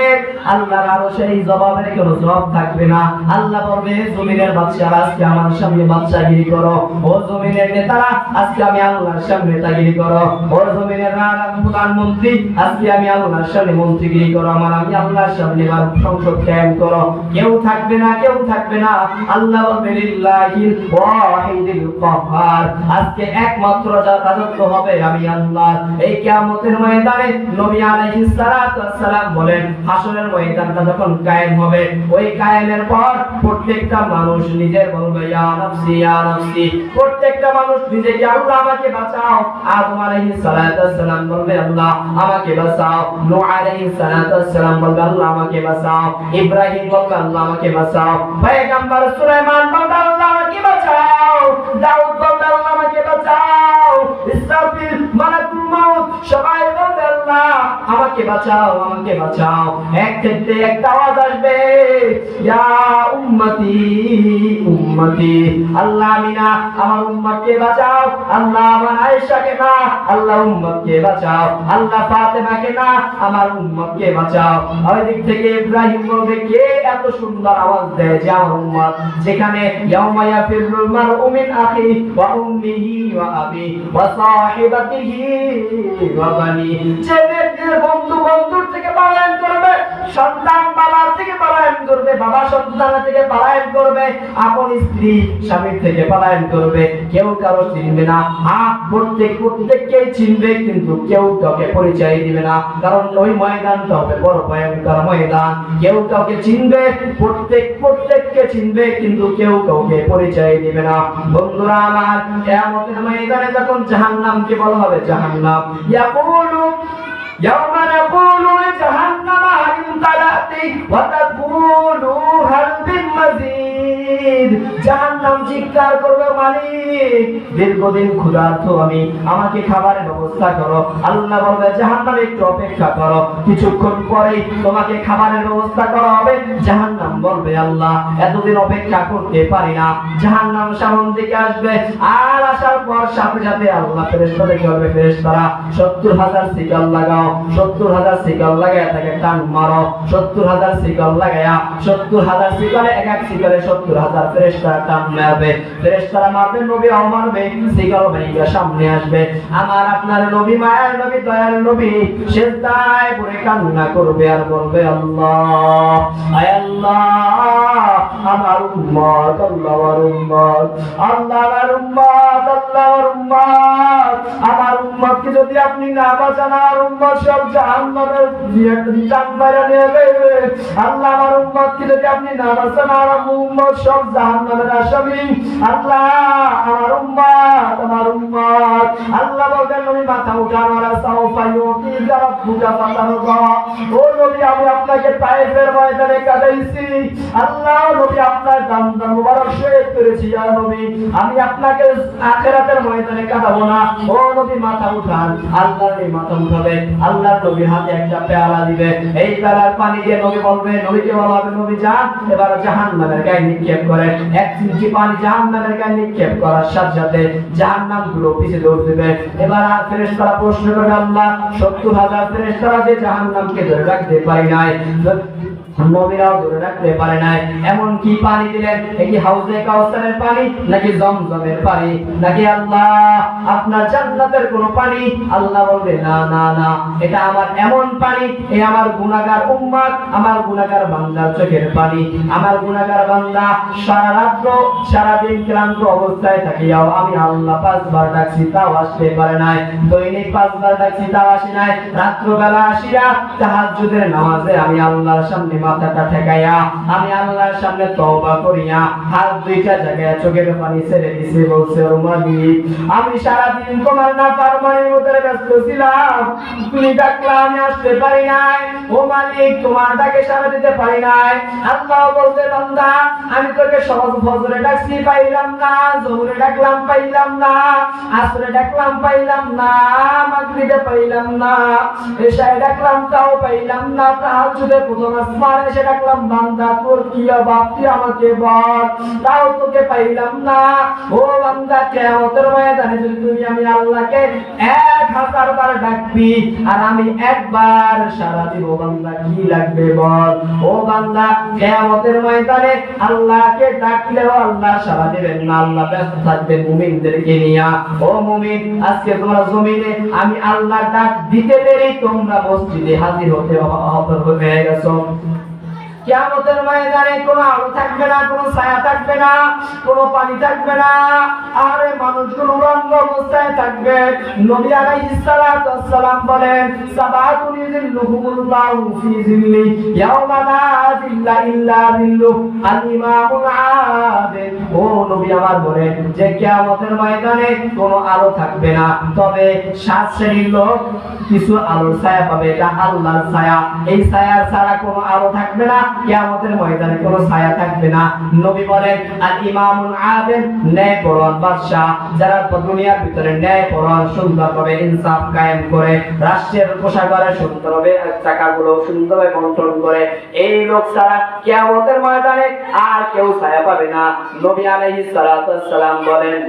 আল্লাহর আরশে এই জবাবের কোনো জবাব থাকবে না। আল্লাহ বলবে জমিনের বাদশাহরা আজকে আমার সামনে বাদশাহগিরি করো, ও জমিনের নেতারা আজকে আমি আল্লাহর সামনে নেতাগিরি করো, ও জমিনের প্রধানমন্ত্রী আজকে আমি আল্লাহর সামনে মন্ত্রীগিরি করো, আমি আল্লাহর সামনে সংসদ কায়েম করো। কেউ থাকবে না, কেউ থাকবে না। আল্লাহ বলবে লিল্লাহিল ওয়াহিদিল কাহ্হার, আজকে একমাত্র রাজত্ব হবে আমি আল্লাহ। এই কিয়ামতের ময়দানে নবী আলাইহিস সালাতু ওয়াস সালাম বলেন, হাসরের ময়দানটা যখন কায়েম হবে, ওই কায়েমের পর প্রত্যেকটা মানুষ নিজের বলবে ইয়া নাফসি ইয়া নাফসি, প্রত্যেকটা মানুষ নিজেকে আল্লাহ আমাকে বাঁচাও। আদম আলাইহিস সালাতু ওয়াস সালাম বলবে আল্লাহ আমাকে বাঁচাও, নূহ আলাইহিস সালাতু ওয়াস সালাম বলবে আল্লাহ আমাকে বাঁচাও, ইব্রাহিম বলবে আল্লাহ আমাকে বাঁচাও, পয়গম্বর সুলাইমান বলবে আল্লাহ আমাকে বাঁচাও, দাউদ বলবে আল্লাহ আমাকে বাঁচাও, ইসরাফিল মালাকুল মাউত সবাই বলবে আল্লাহ আমাকে বাঁচাও, আমাকে বাঁচাও। এক থেকে একটা আওয়াজ আসবে, ইয়া উম্মতি উম্মতি, আল্লাহ আমি না, আমার উম্মতকে বাঁচাও। আল্লাহ আমার আয়েশাকে না, আল্লাহ উম্মতকে বাঁচাও। আল্লাহ ফাতেমাকে না, আমার উম্মতকে বাঁচাও। ওই দিক থেকে ইব্রাহিম বলবে, কে এত সুন্দর আওয়াজ দেয় যে আমার উম্মত, যেখানে ইয়াউমা ইয়াফিরুল মারউ মিন আখি ওয়া উম্মিহি ওয়া আবি ওয়া সাহিবাতিহি ওয়া বানি, যে ব্যক্তির বন্ধু বন্ধুর থেকে পলায়ন করবে, সন্তান বাবার থেকে পলায়ন করবে, বাবা সন্তান থেকে পলায়ন করবে, আপন স্ত্রী স্বামীর থেকে পলায়ন করবে, কেউ কারো চিনবে না। প্রত্যেককে চিনবে কিন্তু কেউ কাউকে পরিচয় দিবে না, কারণ ওই ময়দানটা হবে বড় ভয়ঙ্কর ময়দান। কেউ কাউকে চিনবে, প্রত্যেককে চিনবে কিন্তু কেউ কাউকে পরিচয় দিবে না। বন্ধুরা আমার, কিয়ামতের ময়দানে যখন জাহান্নামকে বলা হবে জাহান্নাম, ইয়াকুলু ইয়াওমা নাকুলু লিজাহান্নামা হাল ইমতালাতি ওয়া তাকুলু হাল মিন মাজিদ, জাহান্নাম চিৎকার করবে, মালিক দীর্ঘদিন ক্ষুধার্ত আমি, আমাকে খাবারের ব্যবস্থা করো। আল্লাহ বলবে জাহান্নাম একটু অপেক্ষা করো, কিছুক্ষণ পরেই তোমাকে খাবারের ব্যবস্থা করা হবে। জাহান্নাম বলবে আল্লাহ এতদিন অপেক্ষা করতে পারি না। জাহান্নাম সামনে দিকে আসবে, আর আসার পর সাথে সাথে আল্লাহ ফেরেশতাদেরকে বলবে, ফেরেশতারা 70,000 সিকাল লাগাও, 70,000 সিকাল লাগায়া তাকে টান মারো, 70,000 সিকাল লাগায়া 70,000 সিকালে এক এক সিকালে 70,000 ফেরেশতারা টান মারবে। ফেরেশতারা মারবে, নবীরাও মারবে, সিকাল ভাইয়া সামনে আসবে। আমার আপনার নবী, মায়ের নবী, দয়ার নবী সিজদায় পড়ে কান্না করবে আর বলবে আল্লাহ, আয় আল্লাহ আমার উম্মত, আল্লাহর উম্মত, আল্লাহর উম্মত, আল্লাহর উম্মত, আমার উম্মতকে যদি আপনি না বাঁচান, আমার উম্মত সব জাহান্নামে জান মারা নেবে। আল্লাহ আমার উম্মতকে যদি আপনি না বাঁচান, আমার উম্মত সব জাহান্নামের আসামি। আল্লাহ আমার উম্মত, আমার উম্মত। আল্লাহ বলেন নবী মাথা উঠান, ওয়া সাওফা ইউতিকা রাব্বুকা ফাতারদা। ও নবী আমি আপনাকে তায়েফের ময়দানে কাঁদাইছি, আল্লাহ নবী আপনার দাম মুবারক শহীদ করেছি, ইয়া নবী আমি আপনাকে আখিরাতের ময়দানে কাঁদাবো না। ও নবী মাথা উঠান। আল্লাহ নবী মাথা উঠাবে, আল্লাহ নবী হাতে একটা পেয়ালা দিবে, এই পেয়ালার পানি দিয়ে নবী বলবে, নবীকে বলা হবে নবী যান এবার জাহান্নামের গায়ে নিক্ষেপ করেন। এক চিমটি পানি জাহান্নামের গায়ে নিক্ষেপ করার সাথে সাথে জাহান্নাম গুলো পিছে দৌড় দেবে। এবার আর ফেরেশতারা প্রশ্ন করবে, আল্লাহ 70,000 ফেরেশতারা যে জাহান্নামকে ধরে রাখতে পারে নাই, নবীরাও ধরে রাখতে পারে নাই, এমন কি পানি দিলেন? এই হাউজে কাউসারের পানি নাকি জমজমের পানি নাকি আল্লাহ আপনার জান্নাতের কোন পানি? আল্লাহ বলবে না না না, এটা আমার এমন পানি, এই আমার গুনাহগার উম্মত, আমার গুনাহগার বান্দার চোখের পানি। আমার গুনাহগার বান্দা সারা রাত সারা দিন ক্লান্ত অবস্থায় থাকিয়াও আমি আল্লাহ 5 বার ডাকছি তাও আসতে পারে নাই, দৈনিক 5 বার ডাকছি তাও আসে নাই, রাত্রবেলা আসিয়া তাহাজ্জুদের নামাজে আমি আল্লাহর সামনে মাথাটা ঠেকাইয়া আমি আল্লাহর সামনে তওবা করিয়া হাত দুইটা জায়গায় চোখের পানি ছেড়ে দিছি, বলছে ও মালিক আমি সারা দিন তোমার নাফরমানির মধ্যে ব্যস্ত ছিলাম, তুমি ডাকলা আমি আসতে পারি নাই, ও মালিক তোমার ডাকে সাড়া দিতে পারি নাই। আল্লাহ বলতে বান্দা আমি তোকে সহজ ফজরে ডাকছি পাইলাম না, জোহরে ডাকলাম পাইলাম না, আসরে ডাকলাম পাইলাম না, মাগরিবে পাইলাম না, এশায় ডাকলাম তাও পাইলাম না, তাহাজ্জুদে প্রথম আসমান ময়দানে এসে ডাকলাম, বান্দা তোর কি অভাব তুই আমাকে বল, তাও তোকে পাইলাম না। ও বান্দা, কিয়ামতের ময়দানে যদি তুমি আমি আল্লাহকে 1000 বার ডাকবি আর আমি একবার সাড়া দিব, বান্দা কি লাগবে বল। ও বান্দা, কিয়ামতের ময়দানে আল্লাহকে ডাকলেও আল্লাহ সাড়া দিবেন না, আল্লাহ ব্যস্ত থাকবেন মুমিনদেরকে নিয়ে। ও মুমিন, আজকে তোমরা জমিনে আমি আল্লাহ ডাক দিতে দেরি তোমরা মসজিদে হাজির হয়ে গেছো। কিয়ামতের ময়দানে কোনো আলো থাকবে না, কোনো ছায়া থাকবে না, কোনো পানি থাকবে না, আরে মানুষগুলো উলঙ্গ অবস্থায় থাকবে। নবী আলাইহিস সালাতু ওয়াস সালাম বলেন, সাবাতুন ইযিল্লুহুমুল্লাহু ফি যিল্লি ইয়াওমা লা যিল্লা ইল্লা যিল্লু আল ইমামুল আদিল। ও নবী আমার বলেন যে কিয়ামতের ময়দানে কোনো আলো থাকবে না, তবে 7 শ্রেণীর লোক কিছু আলোর ছায়া পাবে, এটা আল্লাহর ছায়া। এই ছায়ার ছাড়া কোনো আলো থাকবে না, কিয়ামতের ময়দানে কোনো ছায়া থাকবে না। নবী বলেন, আল ইমামুল আদিল, ন্যায়পরায়ণ বাদশা, যারা দুনিয়ার ভিতরে ন্যায়পরায়ণ, সুন্দরভাবে ইনসাফ কায়েম করে, রাষ্ট্রের কোষাগারে সুন্দরভাবে টাকাগুলো সুন্দরভাবে কন্ট্রোল করে, এই লোক ছাড়া কিয়ামতের ময়দানে আর কেউ ছায়া পাবে না। নবী আলাইহিস সালাতু ওয়াস সালাম বলেন,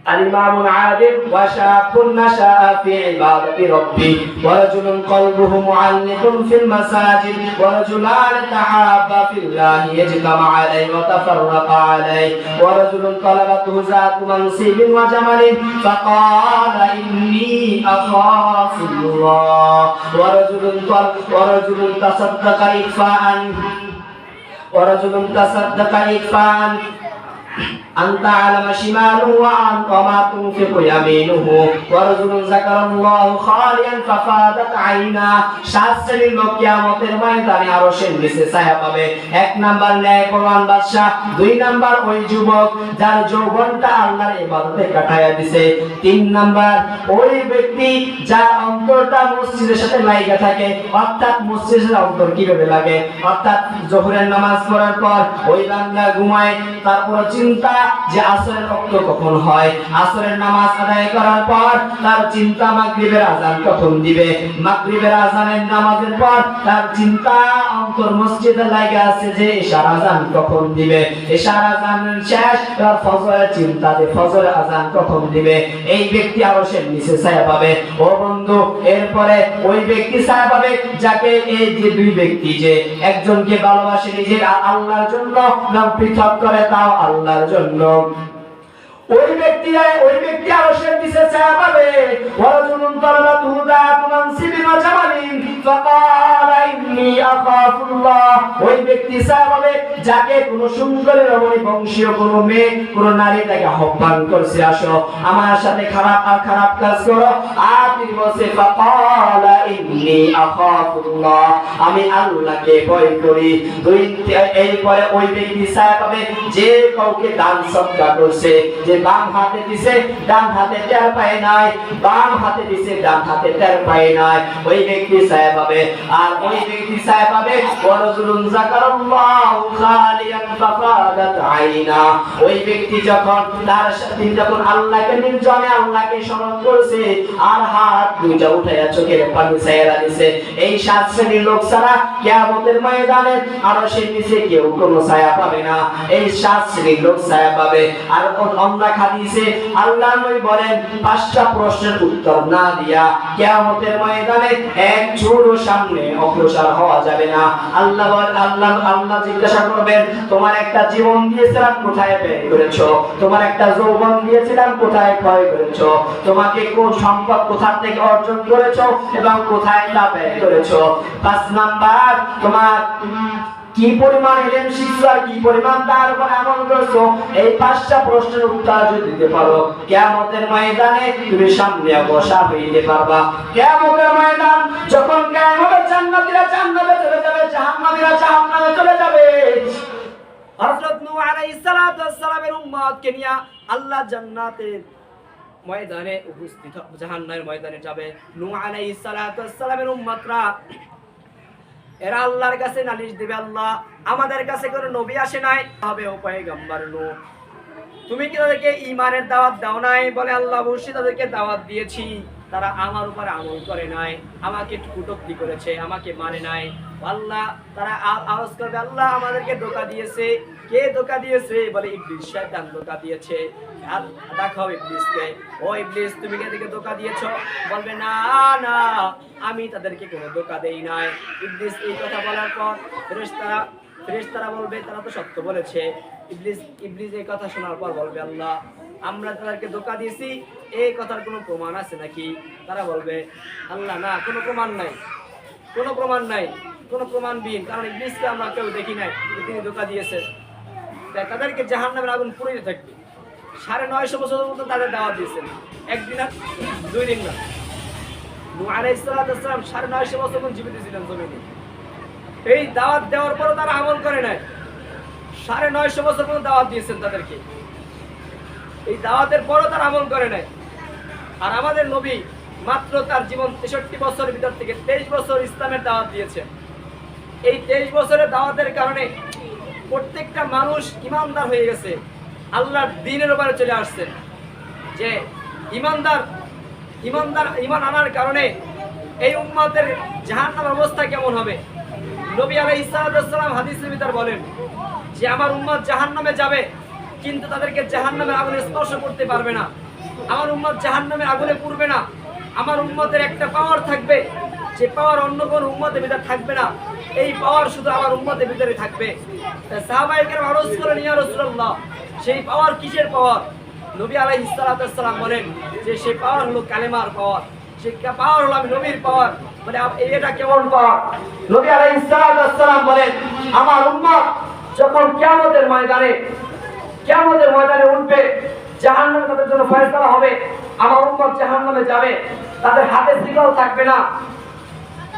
الإمام العادل وشاب نشأ في عبادة ربه ورجل قلبه معلق في المساجد ورجلان تحابا في الله يجتمع عليه وتفرق عليه ورجل طلبته ذات منصب وجمل فقال إني أخاف الله ورجل تصدق إخفاء أن تعلم شماله وما تنفق يمينه ورجل ذكر الله خاليا ففاضت عيناه। 7 শ্রেণীর লোক কিয়ামতের ময়দানে আরশের নিচে ছায়া পাবে। 1 নাম্বার ন্যায়পরায়ণ বাদশা, 2 নাম্বার ওই যুবক যার যৌবনটা আল্লাহর ইবাদতে কাটায়া দিয়েছে, 3 নাম্বার ওই ব্যক্তি যার অন্তরটা মসজিদের সাথে লাগা থাকে। অর্থাৎ মসজিদের অন্তর কিভাবে লাগে, অর্থাৎ যোহরের নামাজ পড়ার পর ওই বান্দা ঘুমায়, তারপর চিন্তা যে আসরের ওয়াক্ত কখন হয়, আসরের নামাজ আদায় করার পর তার চিন্তা মাগরিবের আযান কখন দিবে, মাগরিবের আযানের নামাজের পর তার চিন্তা অন্তর মসজিদে লাগা আছে যে ইশার আযান কখন দিবে, ইশার আযান শেষ তার ফজরের চিন্তা যে ফজরের আযান কখন দিবে। এই ব্যক্তি আরশের নিচে ছায়া পাবে। ও বন্ধু, এরপরে ওই ব্যক্তি ছায়া পাবে যাকে এই যে 2 ব্যক্তি যে একজনকে ভালোবাসে নিজের আল্লাহর জন্য, নাম পৃথক করে তাও আল্লাহর জন্য, ওই ব্যক্তি আরশের নিচে ছায়া পাবে। ওয়ারাজুলুন তালাতুহু যাতু মানসিবিন ওয়া জামালিন ফাকালা ইন্নী আখাফুল্লাহ। ওই ব্যক্তি ছায়া পাবে যাকে কোনো সুন্দরী রমণী বংশীয় কোনো মেয়ে কোনো নারী তাকে আহ্বান করছে, আসো আমার সাথে খারাপ কাজ করো, আর তিনি বলছে ফাকালা ইন্নী আখাফুল্লাহ, আমি আল্লাহকে ভয় করি। এরপরে ওই ব্যক্তি ছায়া পাবে যে কাউকে দান সদকা করছে, যে বাম হাতে দিছে ডান হাতে টের পায় নাই, বাম হাতে দিছে ডান হাতে টের পায় নাই, ওই ব্যক্তি ছায়া পাবে। আর ওই ব্যক্তি ছায়া পাবে ওয়ারাজুলুন যাকারাল্লাহু খালিয়ান ফাফাদাত আইনা। ওই ব্যক্তি যখন তার সাথে যখন আল্লাহকে নির্জনে আল্লাহকে স্মরণ করছে আর হাত দুইটা উঠায়া চোখের পানি ছায়া দিছে, এই 7 শ্রেণীর লোক ছাড়া কিয়ামতের ময়দানে আরশের নিচে কেউ কোনো ছায়া পাবে না। এই 7 শ্রেণীর লোক ছায়া পাবে। আর অন্য হাদিসে আল্লাহর নবী বলেন, 5টা প্রশ্নের উত্তর না দিয়া কিয়ামতের ময়দানে এক চুলও সামনে অগ্রসর হওয়া যাবে না। আল্লাহ জিজ্ঞাসা করবেন, তোমার একটা জীবন দিয়েছিলাম কোথায় ব্যয় করেছো, তোমার একটা যৌবন দিয়েছিলাম কোথায় ক্ষয় করেছো, তোমাকে কোন সম্পদ কোথা থেকে অর্জন করেছো এবং কোথায় তা ব্যয় করেছো। 5 নাম্বার, তোমার কি পরিমাণ ইলম শিখছো আর কি পরিমাণ তার উপর আমল করছো। এই 5টা প্রশ্নের উত্তর যদি দিতে পারো, কিয়ামতের ময়দানে তুমি সামনে বসা হইতে পারবা। কিয়ামতের ময়দান যখন কায়েম হবে, জান্নাতীরা জান্নাতে চলে যাবে, জাহান্নামীরা জাহান্নামে চলে যাবে। হযরত নূহ আলাইহিস সালাতু ওয়াস সালামের উম্মতকে নিয়ে আল্লাহ জান্নাতের ময়দানে উপস্থিত, জাহান্নামের ময়দানে যাবে। নূহ আলাইহিস সালাতু ওয়াস সালামের উম্মতরা এরা আল্লাহর কাছে নালিশ দিবে, আল্লাহ আমাদের কাছে কোনো নবী আসে নাই, হবে ও পয়গম্বর নূহ, তুমি কি তাদেরকে ঈমানের দাওয়াত দাও নাই? বলে, আল্লাহ অবশ্যই তাদেরকে দাওয়াত দিয়েছি, তারা আমার উপরে আমল করে নাই, আমাকে কটূক্তি করেছে, আমাকে মানে নাই। আল্লাহ তারা আওয়াজ করবে, আল্লাহ আমাদেরকে ধোঁকা দিয়েছে। কে ধোঁকা দিয়েছে? বলে ইবলিস, শয়তান ধোঁকা দিয়েছে। আর দেখাও ইবলিসকে, ও ইবলিস তুমি এদিকে ধোঁকা দিয়েছো? বলবে না না, আমি তাদেরকে কোনো ধোঁকা দেই নাই। ইবলিস এই কথা বলার পর ফেরেশতারা বলবে তারা তো সত্য বলেছে। ইবলিস এই কথা শোনার পর বলবে, আল্লাহ আমরা তাদেরকে ধোঁকা দিয়েছি, এই কথার কোনো প্রমাণ আছে নাকি? তারা বলবে, আল্লাহ না, কোনো প্রমাণ নাই, কোনো প্রমাণ নাই, কোনো প্রমাণবিহীন, কারণ ইবলিসকে আমরা কেউ দেখি নাই যে তিনি ধোঁকা দিয়েছেন। তাই তাদেরকে জাহান্নামের আগুন পুড়িয়ে থাকবে। 950 বছর পর্যন্ত তাদের দাওয়াত দিয়েছেন, একদিন আর 2 দিন না। নূহ আলাইহিস সালাম 950 বছর পর্যন্ত জীবিত ছিলেন জমিনে। এই দাওয়াত দেওয়ার পরও তারা আমল করে নাই। 950 বছর পর্যন্ত দাওয়াত দিয়েছেন তাদেরকে, এই দাওয়াতের পরও তারা আমল করে নাই। আর আমাদের নবী মাত্র তার জীবন 63 বছরের ভিতর থেকে 23 বছর ইসলামের দাওয়াত দিয়েছেন। এই 23 বছরের দাওয়াতের কারণে প্রত্যেকটা মানুষ ইমানদার হয়ে গেছে, আল্লাহর দ্বীনের উপরে চলে আসছে। যে ইমান আনার কারণে এই উম্মতের জাহান্নামের অবস্থা কেমন হবে? নবী আলাইহিস সালাম হাদিসের ভিতর বলেন যে আমার উম্মত জাহান্নামে যাবে, কিন্তু তাদেরকে জাহান্নামের আগুনে স্পর্শ করতে পারবে না। আমার উম্মত জাহান্নামের আগুনে পুড়বে না। আমার উম্মতের একটা পাওয়ার থাকবে, যে পাওয়ার অন্য কোন উম্মতের ভিতরে থাকবে না। এই পাওয়ার শুধু আমার উম্মতের ভিতরে থাকবে। সাহাবায়ে কেরাম আরজ করেন, ইয়া রাসূলুল্লাহ, সেই পাওয়ার কিসের পাওয়ার? নবী আলাইহিস সালাম বলেন যে সেই পাওয়ার হলো কালেমার পাওয়ার, সেই পাওয়ার হলো আমি নবীর পাওয়ার। মানে এটা কেমন পাওয়ার? নবী আলাইহিস সালাম বলেন আমার উম্মত যখন কিয়ামতের ময়দানে উঠবে, জাহান্নাম তাদের জন্য ফয়সালা হবে। আমার উম্মত জাহান্নামে যাবে, তাদের হাতে শিকল থাকবে না,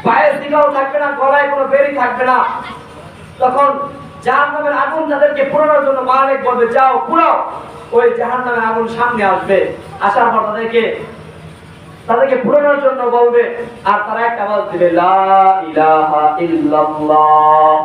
পায়ে শিকল থাকবে না, গলায় কোনো বেড়ি থাকবে না। তখন জাহান্নামের আগুন তাদেরকে পোড়ানোর জন্য মালিক বলবে, যাও পুড়াও। ওই জাহান্নামের আগুন সামনে আসবে, আসার পর তাদেরকে পুরানোর জন্য বলবে, আর তারা একটা আওয়াজ দিবে, লা ইলাহা ইল্লাল্লাহ,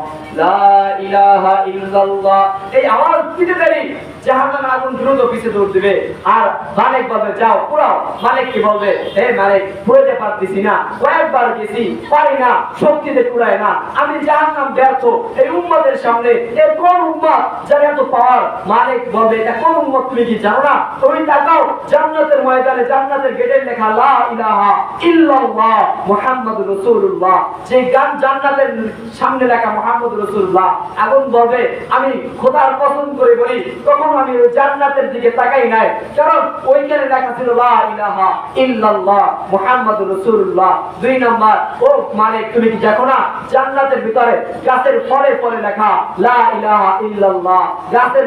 লা ইলাহা ইল্লাল্লাহ। এই আওয়াজ দিতে দেরি জাহান্নামের আগুন দ্রুত পিছে দৌড় দিবে। আর মালিক বলবে, যাও পুরাও। মালিক কি বলবে, হে মালিক, পুরাতে পারতেছি না, কয়েকবার গেছি, পারি না, শক্তিতে পুরায় না, আমি জাহান্নাম ব্যর্থ। এই উম্মতের সামনে এ কোন উম্মত যার এত পাওয়ার? মালিক বলবে, এটা কোন উম্মত তুমি কি জানো না? তুমি তাকাও, জান্নাতের ময়দানে জান্নাতের গেটে লেখা লা ইলাহা ইল্লাল্লাহ মুহাম্মাদুর রাসূলুল্লাহ। যে গান জান্নাতের সামনে লেখা মুহাম্মাদুর রাসূলুল্লাহ। আগুন বলবে, আমি খোদার কসম করে বলি, তখন আমি ওই জান্নাতের দিকে তাকাই নাই, কারণ ওইখানে লেখা ছিল লা ইলাহা ইল্লাল্লাহ মুহাম্মাদুর রাসূলুল্লাহ। 2 নাম্বার, ও মালিক তুমি কি দেখো না জান্নাতের ভিতরে গাছের ফলে ফলে লেখা লা ইলাহা ইল্লাল্লাহ, গাছের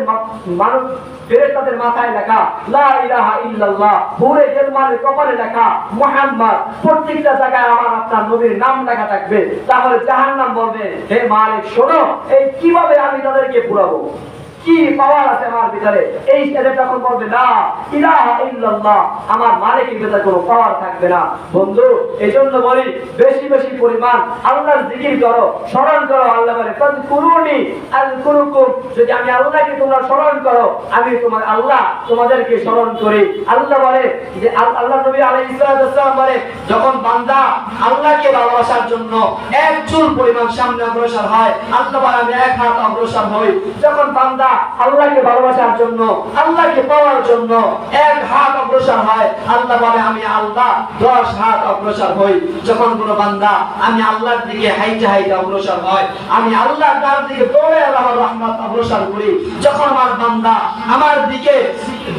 মানুষ ফেরেশতাদের মাথায় লেখা লা ইলাহা ইল্লাল্লাহ, হুরে গেলমানের কপালে লেখা মুহাম্মদ, প্রত্যেকটা জায়গায় আমার আপনার নবীর নাম লেখা থাকবে। তাহলে জাহান্নাম বলবে, হে মালিক শোনো, এই কিভাবে আমি তাদেরকে পুরাবো? কি পাওয়ার আছে আমার ভিতরে? এই ছেলে যখন বলবে না ইলাহা ইল্লাল্লাহ, আমার মালিকের ভিতরে কোনো পাওয়ার থাকবে না। বন্ধু, এজন্য বলি বেশি বেশি পরিমাণ আল্লাহর জিকির করো, স্মরণ করো। আল্লাহ বলে ফাযকুরুনি আযকুরুকুম, যদি আমি আল্লাহকে তোমরা স্মরণ করো, আমি আল্লাহ তোমাদেরকে স্মরণ করি। আল্লাহ বলে যে আল্লাহ নবী আলাইহিস সালাম বলে, যখন বান্দা আল্লাহকে ভালোবাসার জন্য এক চুল পরিমাণ সামনে অগ্রসর হয়, আল্লাহ বলে আমি 1 হাত অগ্রসর হই। যখন বান্দা আল্লাহকে ভালোবাসার জন্য, আল্লাহকে পাওয়ার জন্য 1 হাত অগ্রসর হয়, আল্লাহ বলে আমি আল্লাহ 10 হাত অগ্রসর হই। যখন কোনো বান্দা আমি আল্লাহর দিকে হাইটে হাইটে অগ্রসর হয়, আমি আল্লাহর তার দিকে দৌড়ে আল্লাহর রহমত অগ্রসর করি। যখন আমার বান্দা আমার দিকে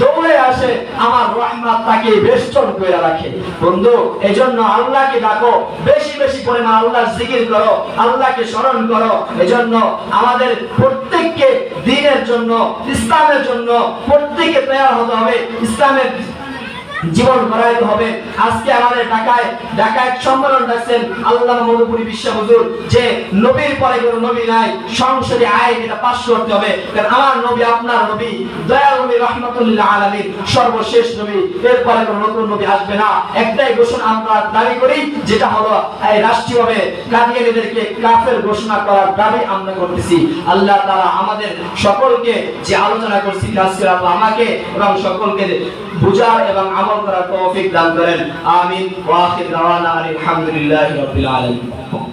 দৌড়ে আসে, আমার রহমত তাকে বেষ্টন করে রাখে। বন্ধু, এজন্য আল্লাহকে ডাকো, বেশি বেশি পরিমাণ আল্লাহর জিকির করো, আল্লাহকে স্মরণ করো। এজন্য আমাদের প্রত্যেককে দ্বীনের জন্য, ইসলামের জন্য প্রত্যেককে তৈরি হতে হবে, ইসলামের জীবন গড়াইতে হবে। আজকে আমাদের ঢাকায় সম্মেলন ডাকছেন আল্লামা মধুপুরী বিশ্ব হুজুর, যে নবীর পরে কোনো নবী নাই, সংসদে আইন এটা পাস করতে হবে। কারণ আমার নবী আপনার নবী, দয়াল নবী রাহমাতুল্লিল আলামিন সর্বশেষ নবী, এরপরে কোনো নতুন নবী আসবে না। একটাই ঘোষণা আমরা দাবি করি, যেটা হলো এই রাষ্ট্রীয়ভাবে কাদিয়ানীদেরকে কাফের ঘোষণা করার দাবি আমরা করতেছি। আল্লাহ তাআলা আমাদের সকলকে যে আলোচনা করছি, আল্লাহ আমাকে এবং সকলকে বুঝার এবং আমল করার তৌফিক দান করেন। আমিন। ওয়া আখির দাওয়ানা আলহামদুলিল্লাহি রাব্বিল আলামিন।